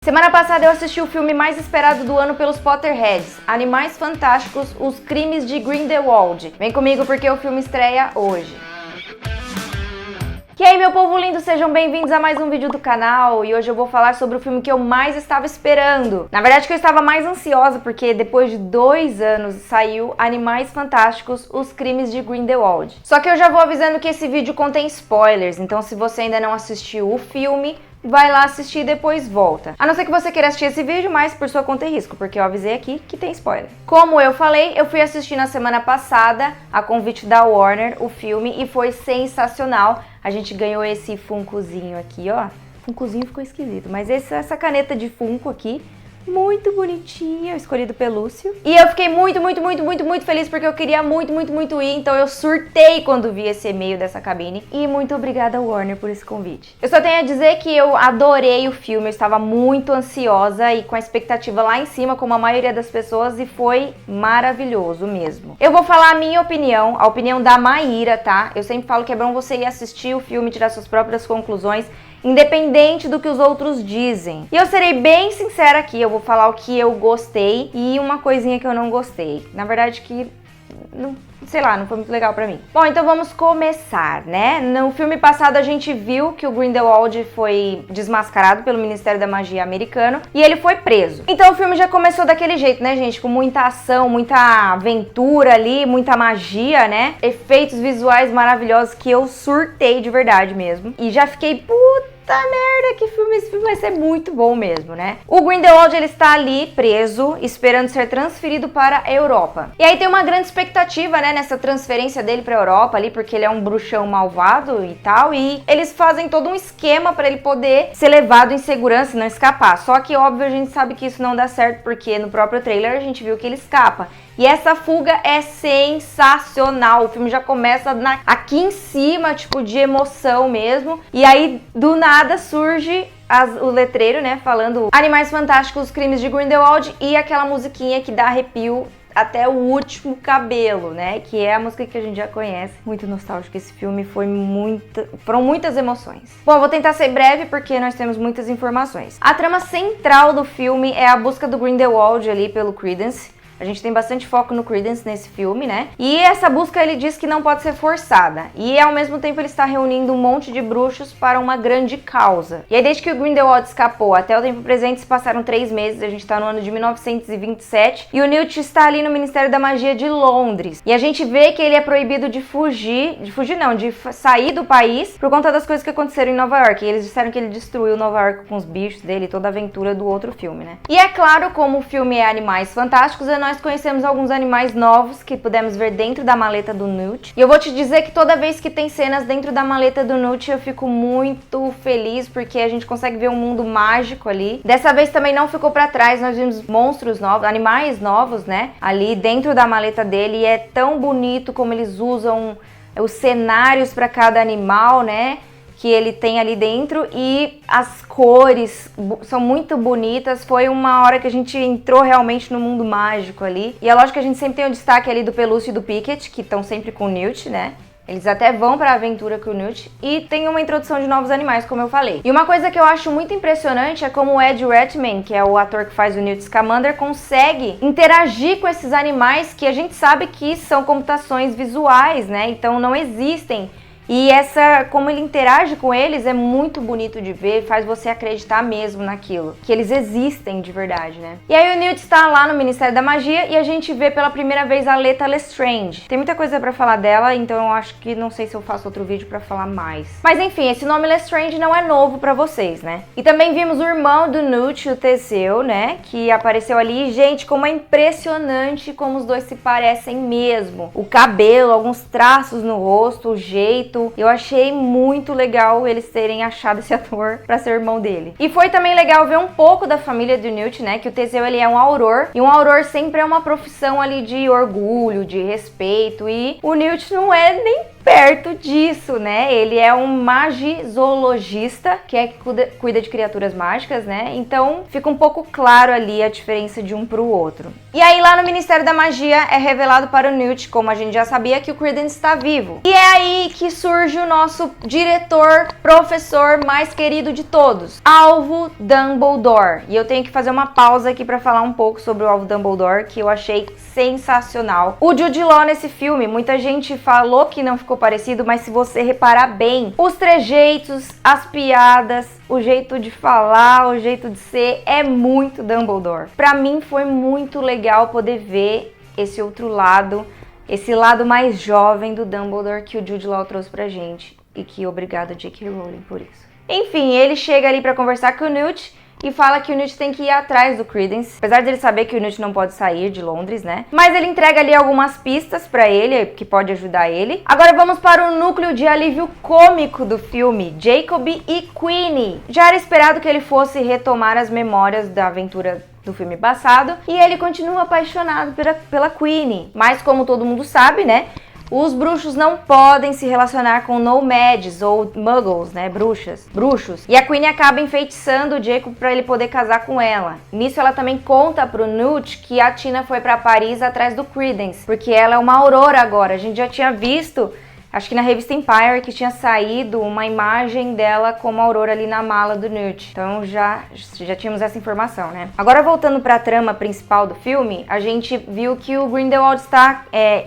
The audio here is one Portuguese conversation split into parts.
Semana passada eu assisti o filme mais esperado do ano pelos Potterheads, Animais Fantásticos, Os Crimes de Grindelwald. Vem comigo porque o filme estreia hoje. E aí, meu povo lindo, sejam bem-vindos a mais um vídeo do canal, e hoje eu vou falar sobre o filme que eu mais estava esperando. Na verdade que eu estava mais ansiosa, porque depois de 2 anos saiu Animais Fantásticos, Os Crimes de Grindelwald. Só que eu já vou avisando que esse vídeo contém spoilers, então se você ainda não assistiu o filme, vai lá assistir e depois volta. A não ser que você queira assistir esse vídeo, mas por sua conta e risco, porque eu avisei aqui que tem spoiler. Como eu falei, eu fui assistir na semana passada, a convite da Warner, o filme, e foi sensacional. A gente ganhou esse Funkozinho aqui, ó. Funkozinho ficou esquisito, mas essa caneta de Funko aqui, muito bonitinha, escolhido pelo Lúcio. E eu fiquei muito feliz porque eu queria muito ir, então eu surtei quando vi esse e-mail dessa cabine. E muito obrigada, Warner, por esse convite. Eu só tenho a dizer que eu adorei o filme, eu estava muito ansiosa e com a expectativa lá em cima, como a maioria das pessoas, e foi maravilhoso mesmo. Eu vou falar a minha opinião, a opinião da Maíra, tá? Eu sempre falo que é bom você ir assistir o filme, tirar suas próprias conclusões, independente do que os outros dizem. E eu serei bem sincera aqui, eu vou falar o que eu gostei e uma coisinha que eu não gostei. Na verdade que, não foi muito legal pra mim. Bom, então vamos começar, né? No filme passado a gente viu que o Grindelwald foi desmascarado pelo Ministério da Magia americano e ele foi preso. Então o filme já começou daquele jeito, né, gente? Com muita ação, muita aventura ali, muita magia, né? Efeitos visuais maravilhosos que eu surtei de verdade mesmo. E já fiquei, puta merda, esse filme vai ser muito bom mesmo, né? O Grindelwald, ele está ali preso, esperando ser transferido para a Europa. E aí tem uma grande expectativa, né, nessa transferência dele para a Europa ali, porque ele é um bruxão malvado e tal, e eles fazem todo um esquema para ele poder ser levado em segurança e não escapar. Só que, óbvio, a gente sabe que isso não dá certo, porque no próprio trailer a gente viu que ele escapa. E essa fuga é sensacional, o filme já começa aqui em cima, tipo, de emoção mesmo. E aí, do nada, surge o letreiro, né, falando Animais Fantásticos, Os Crimes de Grindelwald, e aquela musiquinha que dá arrepio até o último cabelo, né, que é a música que a gente já conhece. Muito nostálgico esse filme, foram muitas emoções. Bom, eu vou tentar ser breve porque nós temos muitas informações. A trama central do filme é a busca do Grindelwald ali pelo Credence. A gente tem bastante foco no Credence nesse filme, né? E essa busca, ele diz que não pode ser forçada. E ao mesmo tempo ele está reunindo um monte de bruxos para uma grande causa. E aí desde que o Grindelwald escapou até o tempo presente se passaram 3 meses, a gente está no ano de 1927. E o Newt está ali no Ministério da Magia de Londres. E a gente vê que ele é proibido de sair do país por conta das coisas que aconteceram em Nova York. E eles disseram que ele destruiu Nova York com os bichos dele, toda a aventura do outro filme, né? E é claro, como o filme é Animais Fantásticos, nós conhecemos alguns animais novos que pudemos ver dentro da maleta do Newt. E eu vou te dizer que toda vez que tem cenas dentro da maleta do Newt, eu fico muito feliz, porque a gente consegue ver um mundo mágico ali. Dessa vez também não ficou pra trás, nós vimos monstros novos, animais novos, né, ali dentro da maleta dele, e é tão bonito como eles usam os cenários para cada animal, né, que ele tem ali dentro, e as cores são muito bonitas. Foi uma hora que a gente entrou realmente no mundo mágico ali. E é lógico que a gente sempre tem o destaque ali do Pelúcio e do Pickett, que estão sempre com o Newt, né? Eles até vão para a aventura com o Newt, e tem uma introdução de novos animais, como eu falei. E uma coisa que eu acho muito impressionante é como o Ed Redmayne, que é o ator que faz o Newt Scamander, consegue interagir com esses animais que a gente sabe que são computações visuais, né? Então não existem. E como ele interage com eles é muito bonito de ver, faz você acreditar mesmo naquilo, que eles existem de verdade, né? E aí o Newt está lá no Ministério da Magia e a gente vê pela primeira vez a Leta Lestrange. Tem muita coisa pra falar dela, então eu acho que não sei se eu faço outro vídeo pra falar mais. Mas enfim, esse nome Lestrange não é novo pra vocês, né? E também vimos o irmão do Newt, o Teseu, né? Que apareceu ali. E, gente, como é impressionante como os dois se parecem mesmo. O cabelo, alguns traços no rosto, o jeito. Eu achei muito legal eles terem achado esse ator pra ser irmão dele. E foi também legal ver um pouco da família do Newt, né? Que o Teseu, ele é um auror. E um auror sempre é uma profissão ali de orgulho, de respeito. E o Newt não é nem perto disso, né? Ele é um magizoologista, que é que cuida de criaturas mágicas, né? Então fica um pouco claro ali a diferença de um pro outro. E aí lá no Ministério da Magia é revelado para o Newt, como a gente já sabia, que o Credence está vivo. E é aí que surge o nosso diretor, professor mais querido de todos, Alvo Dumbledore. E eu tenho que fazer uma pausa aqui para falar um pouco sobre o Alvo Dumbledore, que eu achei sensacional. O Jude Law nesse filme, muita gente falou que não ficou parecido, mas se você reparar bem, os trejeitos, as piadas, o jeito de falar, o jeito de ser, é muito Dumbledore. Pra mim foi muito legal poder ver esse outro lado, esse lado mais jovem do Dumbledore que o Jude Law trouxe pra gente. E que obrigado J.K. Rowling por isso. Enfim, ele chega ali pra conversar com o Newt e fala que o Newt tem que ir atrás do Credence, apesar de ele saber que o Newt não pode sair de Londres, né? Mas ele entrega ali algumas pistas pra ele, que pode ajudar ele. Agora vamos para o núcleo de alívio cômico do filme, Jacob e Queenie. Já era esperado que ele fosse retomar as memórias da aventura do filme passado, e ele continua apaixonado pela Queenie. Mas como todo mundo sabe, né? Os bruxos não podem se relacionar com nomads ou muggles, né, bruxos. E a Queenie acaba enfeitiçando o Jacob para ele poder casar com ela. Nisso ela também conta pro Newt que a Tina foi para Paris atrás do Credence, porque ela é uma aurora agora. A gente já tinha visto, acho que na revista Empire, que tinha saído uma imagem dela como aurora ali na mala do Newt. Então já tínhamos essa informação, né? Agora voltando para a trama principal do filme, a gente viu que o Grindelwald está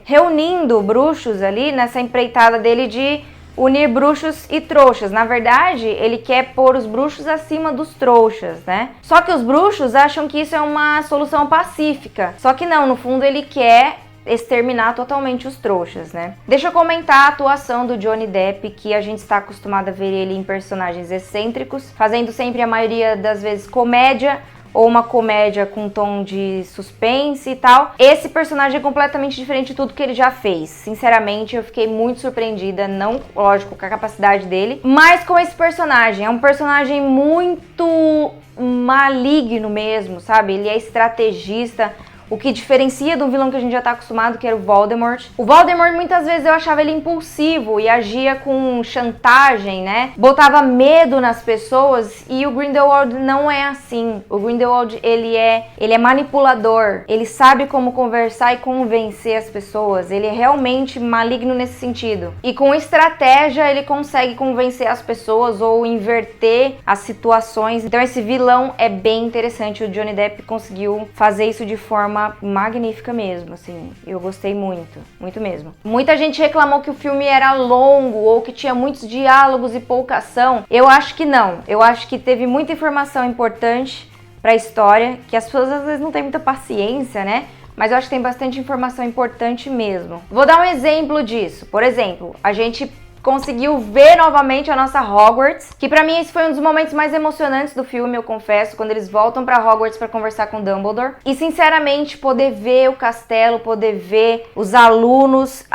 reunindo bruxos ali nessa empreitada dele de unir bruxos e trouxas. Na verdade, ele quer pôr os bruxos acima dos trouxas, né? Só que os bruxos acham que isso é uma solução pacífica. Só que não, no fundo ele quer exterminar totalmente os trouxas, né? Deixa eu comentar a atuação do Johnny Depp, que a gente está acostumado a ver ele em personagens excêntricos, fazendo sempre a maioria das vezes comédia, ou uma comédia com tom de suspense e tal. Esse personagem é completamente diferente de tudo que ele já fez. Sinceramente, eu fiquei muito surpreendida, não, lógico, com a capacidade dele, mas com esse personagem. É um personagem muito maligno mesmo, sabe? Ele é estrategista, o que diferencia do vilão que a gente já tá acostumado, que era o Voldemort. O Voldemort, muitas vezes, eu achava ele impulsivo e agia com chantagem, né? Botava medo nas pessoas, e o Grindelwald não é assim. O Grindelwald, ele é manipulador. Ele sabe como conversar e convencer as pessoas. Ele é realmente maligno nesse sentido. E com estratégia, ele consegue convencer as pessoas ou inverter as situações. Então, esse vilão é bem interessante. O Johnny Depp conseguiu fazer isso de forma magnífica mesmo, assim, eu gostei muito, muito mesmo. Muita gente reclamou que o filme era longo ou que tinha muitos diálogos e pouca ação. Eu acho que não, eu acho que teve muita informação importante pra história, que as pessoas às vezes não têm muita paciência, né? Mas eu acho que tem bastante informação importante mesmo. Vou dar um exemplo disso. Por exemplo, a gente conseguiu ver novamente a nossa Hogwarts, que pra mim esse foi um dos momentos mais emocionantes do filme, eu confesso, quando eles voltam pra Hogwarts pra conversar com Dumbledore. E sinceramente, poder ver o castelo, poder ver os alunos,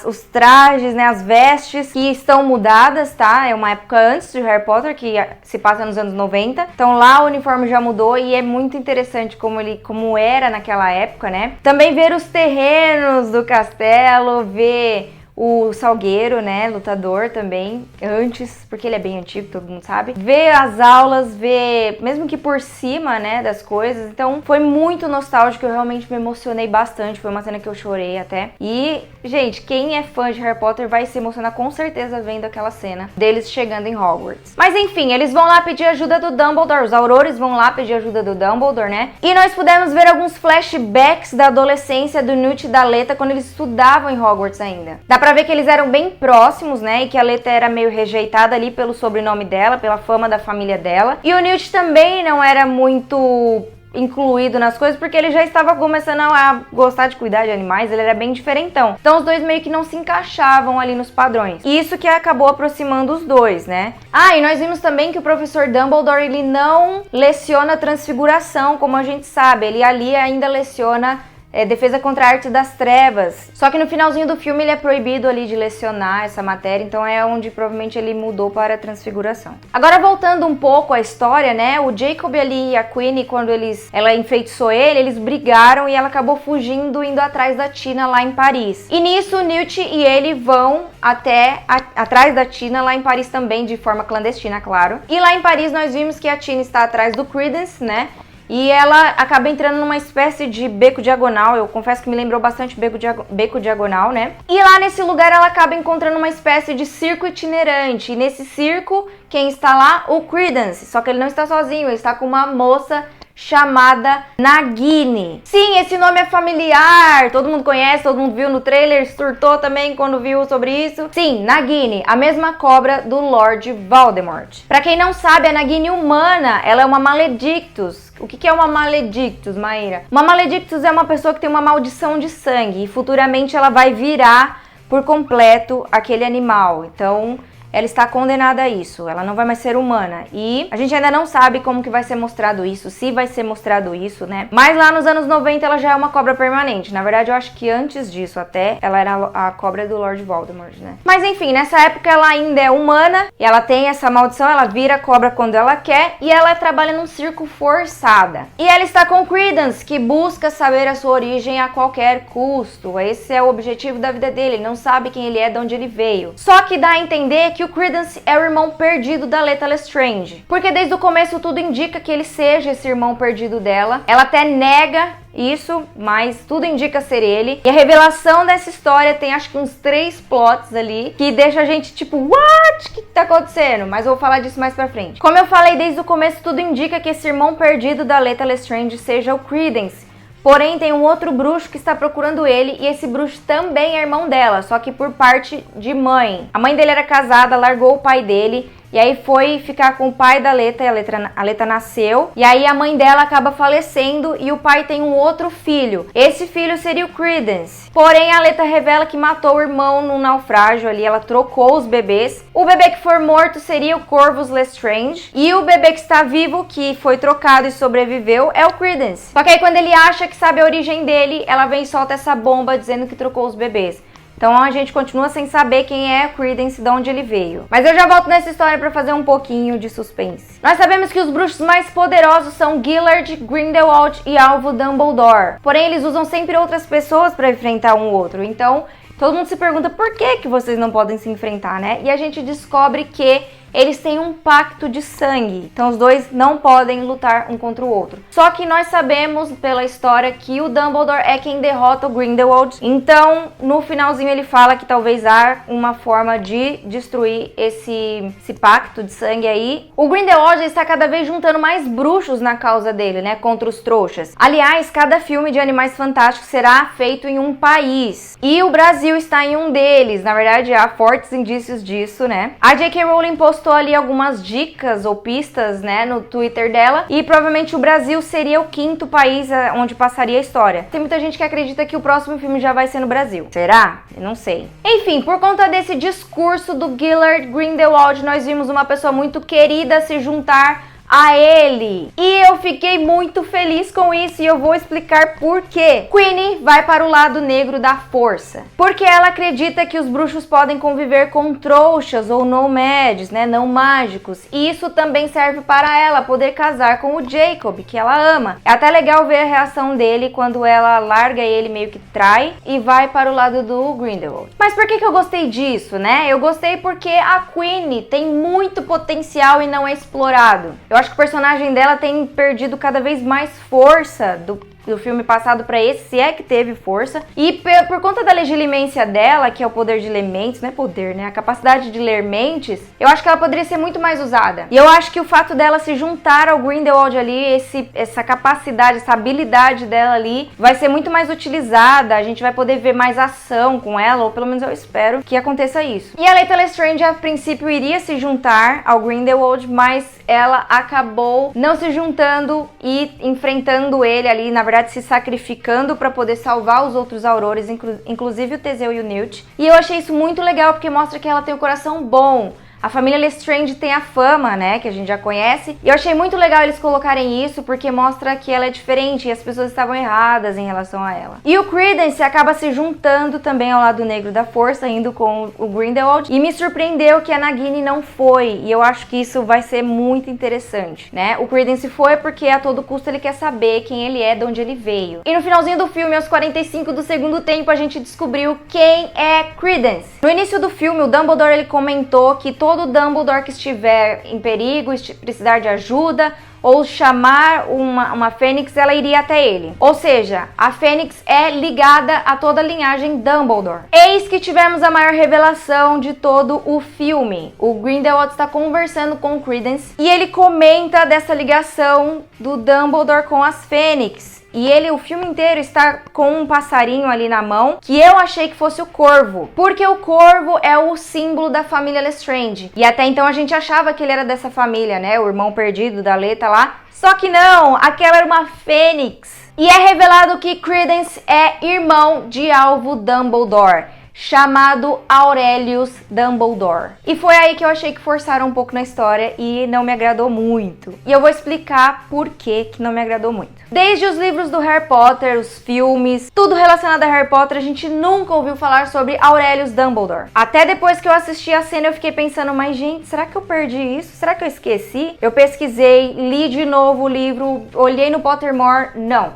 os trajes, né, as vestes que estão mudadas, tá? É uma época antes de Harry Potter, que se passa nos anos 90. Então lá o uniforme já mudou e é muito interessante como era naquela época, né? Também ver os terrenos do castelo, ver o Salgueiro, né, lutador também, antes, porque ele é bem antigo, todo mundo sabe. Ver as aulas, ver, mesmo que por cima, né, das coisas. Então, foi muito nostálgico, eu realmente me emocionei bastante, foi uma cena que eu chorei até. E, gente, quem é fã de Harry Potter vai se emocionar com certeza vendo aquela cena deles chegando em Hogwarts. Mas enfim, eles vão lá pedir ajuda do Dumbledore, os aurores vão lá pedir ajuda do Dumbledore, né? E nós pudemos ver alguns flashbacks da adolescência do Newt e da Leta quando eles estudavam em Hogwarts ainda. Dá pra ver que eles eram bem próximos, né? E que a Leta era meio rejeitada ali pelo sobrenome dela, pela fama da família dela. E o Newt também não era muito incluído nas coisas, porque ele já estava começando a gostar de cuidar de animais, ele era bem diferentão. Então os dois meio que não se encaixavam ali nos padrões. E isso que acabou aproximando os dois, né? Ah, e nós vimos também que o professor Dumbledore, ele não leciona transfiguração, como a gente sabe. Ele ali ainda leciona defesa contra a arte das trevas. Só que no finalzinho do filme ele é proibido ali de lecionar essa matéria, então é onde provavelmente ele mudou para a transfiguração. Agora voltando um pouco à história, né, o Jacob ali e a Queenie, quando ela enfeitiçou ele, eles brigaram e ela acabou fugindo, indo atrás da Tina lá em Paris. E nisso o Newt e ele vão atrás da Tina lá em Paris também, de forma clandestina, claro. E lá em Paris nós vimos que a Tina está atrás do Creedence, né? E ela acaba entrando numa espécie de beco diagonal. Eu confesso que me lembrou bastante beco diagonal, né? E lá nesse lugar ela acaba encontrando uma espécie de circo itinerante. E nesse circo, quem está lá? O Creedence. Só que ele não está sozinho, ele está com uma moça chamada Nagini. Sim, esse nome é familiar, todo mundo conhece, todo mundo viu no trailer, surtou também quando viu sobre isso. Sim, Nagini, a mesma cobra do Lord Voldemort. Pra quem não sabe, a Nagini humana, ela é uma Maledictus. O que é uma Maledictus, Maíra? Uma Maledictus é uma pessoa que tem uma maldição de sangue e futuramente ela vai virar por completo aquele animal. Então ela está condenada a isso, ela não vai mais ser humana. E a gente ainda não sabe como que vai ser mostrado isso, se vai ser mostrado isso, né? Mas lá nos anos 90 ela já é uma cobra permanente. Na verdade, eu acho que antes disso até, ela era a cobra do Lord Voldemort, né? Mas enfim, nessa época ela ainda é humana, e ela tem essa maldição, ela vira cobra quando ela quer, e ela trabalha num circo forçada. E ela está com Creedence, que busca saber a sua origem a qualquer custo. Esse é o objetivo da vida dele, ele não sabe quem ele é, de onde ele veio. Só que dá a entender que o Creedence é o irmão perdido da Leta Lestrange, porque desde o começo tudo indica que ele seja esse irmão perdido dela. Ela até nega isso, mas tudo indica ser ele. E a revelação dessa história tem acho que uns 3 plots ali, que deixa a gente tipo, what? O que tá acontecendo? Mas eu vou falar disso mais pra frente. Como eu falei desde o começo, tudo indica que esse irmão perdido da Leta Lestrange seja o Creedence. Porém, tem um outro bruxo que está procurando ele, e esse bruxo também é irmão dela, só que por parte de mãe. A mãe dele era casada, largou o pai dele, e aí foi ficar com o pai da Leta, e a Leta nasceu, e aí a mãe dela acaba falecendo, e o pai tem um outro filho. Esse filho seria o Creedence. Porém, a Leta revela que matou o irmão num naufrágio ali, ela trocou os bebês. O bebê que for morto seria o Corvus Lestrange, e o bebê que está vivo, que foi trocado e sobreviveu, é o Creedence. Só que aí quando ele acha que sabe a origem dele, ela vem e solta essa bomba dizendo que trocou os bebês. Então a gente continua sem saber quem é Creedence, de onde ele veio. Mas eu já volto nessa história para fazer um pouquinho de suspense. Nós sabemos que os bruxos mais poderosos são Gillard, Grindelwald e Alvo Dumbledore. Porém, eles usam sempre outras pessoas para enfrentar um outro. Então, todo mundo se pergunta por que vocês não podem se enfrentar, né? E a gente descobre que eles têm um pacto de sangue, então os dois não podem lutar um contra o outro. Só que nós sabemos pela história que o Dumbledore é quem derrota o Grindelwald, então no finalzinho ele fala que talvez há uma forma de destruir esse pacto de sangue aí. O Grindelwald está cada vez juntando mais bruxos na causa dele, né, contra os trouxas. Aliás, cada filme de Animais Fantásticos será feito em um país, e o Brasil está em um deles. Na verdade, há fortes indícios disso, né? A J.K. Rowling postou ali algumas dicas ou pistas, né, no Twitter dela, e provavelmente o Brasil seria o 5º país onde passaria a história. Tem muita gente que acredita que o próximo filme já vai ser no Brasil. Será? Eu não sei. Enfim, por conta desse discurso do Gillard Grindelwald, nós vimos uma pessoa muito querida se juntar a ele. E eu fiquei muito feliz com isso, e eu vou explicar por quê. Queenie vai para o lado negro da força, porque ela acredita que os bruxos podem conviver com trouxas ou nomads, né, não mágicos, e isso também serve para ela poder casar com o Jacob, que ela ama. É até legal ver a reação dele quando ela larga ele, meio que trai, e vai para o lado do Grindelwald. Mas por que eu gostei disso, né? Eu gostei porque a Queenie tem muito potencial e não é explorado. Eu acho que o personagem dela tem perdido cada vez mais força do filme passado para esse, se é que teve força. E por conta da legilimência dela, que é o poder de ler mentes, não é poder, né? A capacidade de ler mentes, eu acho que ela poderia ser muito mais usada. E eu acho que o fato dela se juntar ao Grindelwald ali, essa capacidade, essa habilidade dela ali, vai ser muito mais utilizada. A gente vai poder ver mais ação com ela, ou pelo menos eu espero que aconteça isso. E a Leta Lestrange, a princípio, iria se juntar ao Grindelwald, mas ela acabou não se juntando e enfrentando ele ali, na verdade, se sacrificando para poder salvar os outros aurores, inclusive o Teseu e o Newt. E eu achei isso muito legal, porque mostra que ela tem um coração bom. A família Lestrange tem a fama, né, que a gente já conhece, e eu achei muito legal eles colocarem isso, porque mostra que ela é diferente e as pessoas estavam erradas em relação a ela. E o Credence acaba se juntando também ao lado negro da força, indo com o Grindelwald, e me surpreendeu que a Nagini não foi, e eu acho que isso vai ser muito interessante, né? O Credence foi porque a todo custo ele quer saber quem ele é, de onde ele veio. E no finalzinho do filme, aos 45 do segundo tempo, a gente descobriu quem é Credence. No início do filme, o Dumbledore ele comentou que todo Dumbledore que estiver em perigo, precisar de ajuda, ou chamar uma fênix, ela iria até ele. Ou seja, a fênix é ligada a toda a linhagem Dumbledore. Eis que tivemos a maior revelação de todo o filme. O Grindelwald está conversando com o Credence e ele comenta dessa ligação do Dumbledore com as fênix. E ele, o filme inteiro, está com um passarinho ali na mão, que eu achei que fosse o corvo. Porque o corvo é o símbolo da família Lestrange. E até então a gente achava que ele era dessa família, né? O irmão perdido da Leta lá. Só que não, aquela era uma fênix. E é revelado que Credence é irmão de Alvo Dumbledore, chamado Aurelius Dumbledore. E foi aí que eu achei que forçaram um pouco na história e não me agradou muito. E eu vou explicar por que não me agradou muito. Desde os livros do Harry Potter, os filmes, tudo relacionado a Harry Potter, a gente nunca ouviu falar sobre Aurelius Dumbledore. Até depois que eu assisti a cena eu fiquei pensando, mas gente, será que eu perdi isso? Será que eu esqueci? Eu pesquisei, li de novo o livro, olhei no Pottermore,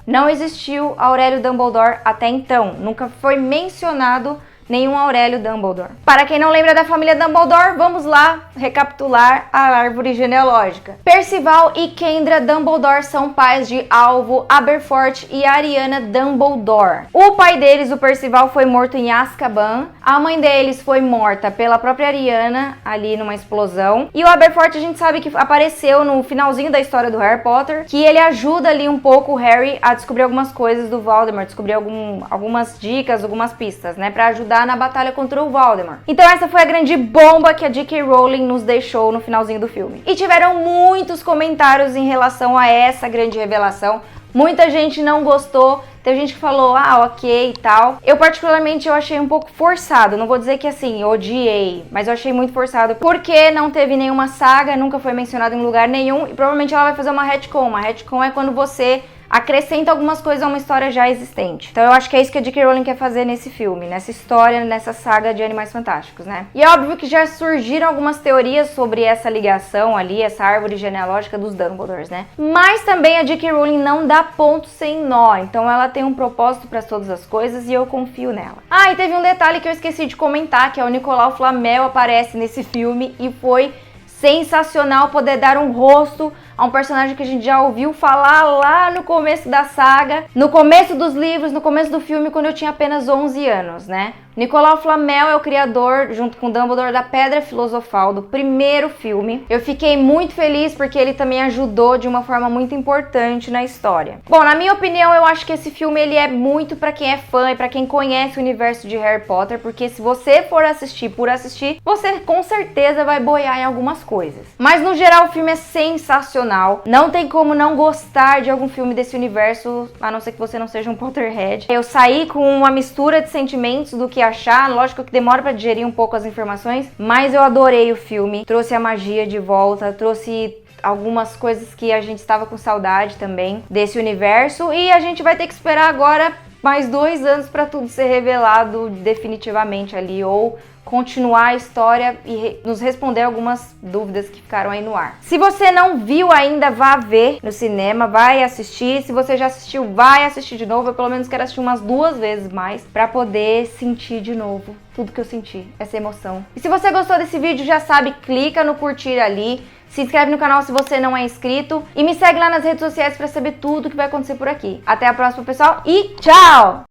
não existiu Aurelius Dumbledore até então. Nunca foi mencionado nenhum Aurélio Dumbledore. Para quem não lembra da família Dumbledore, vamos lá recapitular a árvore genealógica. Percival e Kendra Dumbledore são pais de Alvo, Aberforth e Ariana Dumbledore. O pai deles, o Percival, foi morto em Azkaban. A mãe deles foi morta pela própria Ariana, ali numa explosão. E o Aberforth a gente sabe que apareceu no finalzinho da história do Harry Potter, que ele ajuda ali um pouco o Harry a descobrir algumas coisas do Voldemort, descobrir algumas dicas, algumas pistas, né, pra ajudar na batalha contra o Voldemort. Então essa foi a grande bomba que a J.K. Rowling nos deixou no finalzinho do filme. E tiveram muitos comentários em relação a essa grande revelação. Muita gente não gostou, teve gente que falou, ok e tal. Eu particularmente eu achei um pouco forçado, não vou dizer que assim, odiei, mas eu achei muito forçado, porque não teve nenhuma saga, nunca foi mencionado em lugar nenhum, e provavelmente ela vai fazer uma retcon. Uma retcon é quando você acrescenta algumas coisas a uma história já existente. Então eu acho que é isso que a J.K. Rowling quer fazer nesse filme, nessa história, nessa saga de Animais Fantásticos, né? E é óbvio que já surgiram algumas teorias sobre essa ligação ali, essa árvore genealógica dos Dumbledores, né? Mas também a J.K. Rowling não dá ponto sem nó, então ela tem um propósito para todas as coisas e eu confio nela. E teve um detalhe que eu esqueci de comentar, que é o Nicolau Flamel aparece nesse filme e foi sensacional poder dar um rosto a um personagem que a gente já ouviu falar lá no começo da saga, no começo dos livros, no começo do filme, quando eu tinha apenas 11 anos, né? Nicolau Flamel é o criador, junto com Dumbledore, da Pedra Filosofal, do primeiro filme. Eu fiquei muito feliz porque ele também ajudou de uma forma muito importante na história. Bom, na minha opinião, eu acho que esse filme ele é muito pra quem é fã e pra quem conhece o universo de Harry Potter, porque se você for assistir por assistir, você com certeza vai boiar em algumas coisas. Mas no geral o filme é sensacional. Não tem como não gostar de algum filme desse universo, a não ser que você não seja um Potterhead. Eu saí com uma mistura de sentimentos do que achar, lógico que demora pra digerir um pouco as informações, mas eu adorei o filme, trouxe a magia de volta, trouxe algumas coisas que a gente estava com saudade também desse universo, e a gente vai ter que esperar agora mais 2 anos para tudo ser revelado definitivamente ali, ou continuar a história e nos responder algumas dúvidas que ficaram aí no ar. Se você não viu ainda, vá ver no cinema, vai assistir. Se você já assistiu, vai assistir de novo. Eu pelo menos quero assistir umas 2 vezes mais para poder sentir de novo tudo que eu senti, essa emoção. E se você gostou desse vídeo, já sabe, clica no curtir ali, se inscreve no canal se você não é inscrito e me segue lá nas redes sociais para saber tudo que vai acontecer por aqui. Até a próxima, pessoal, e tchau!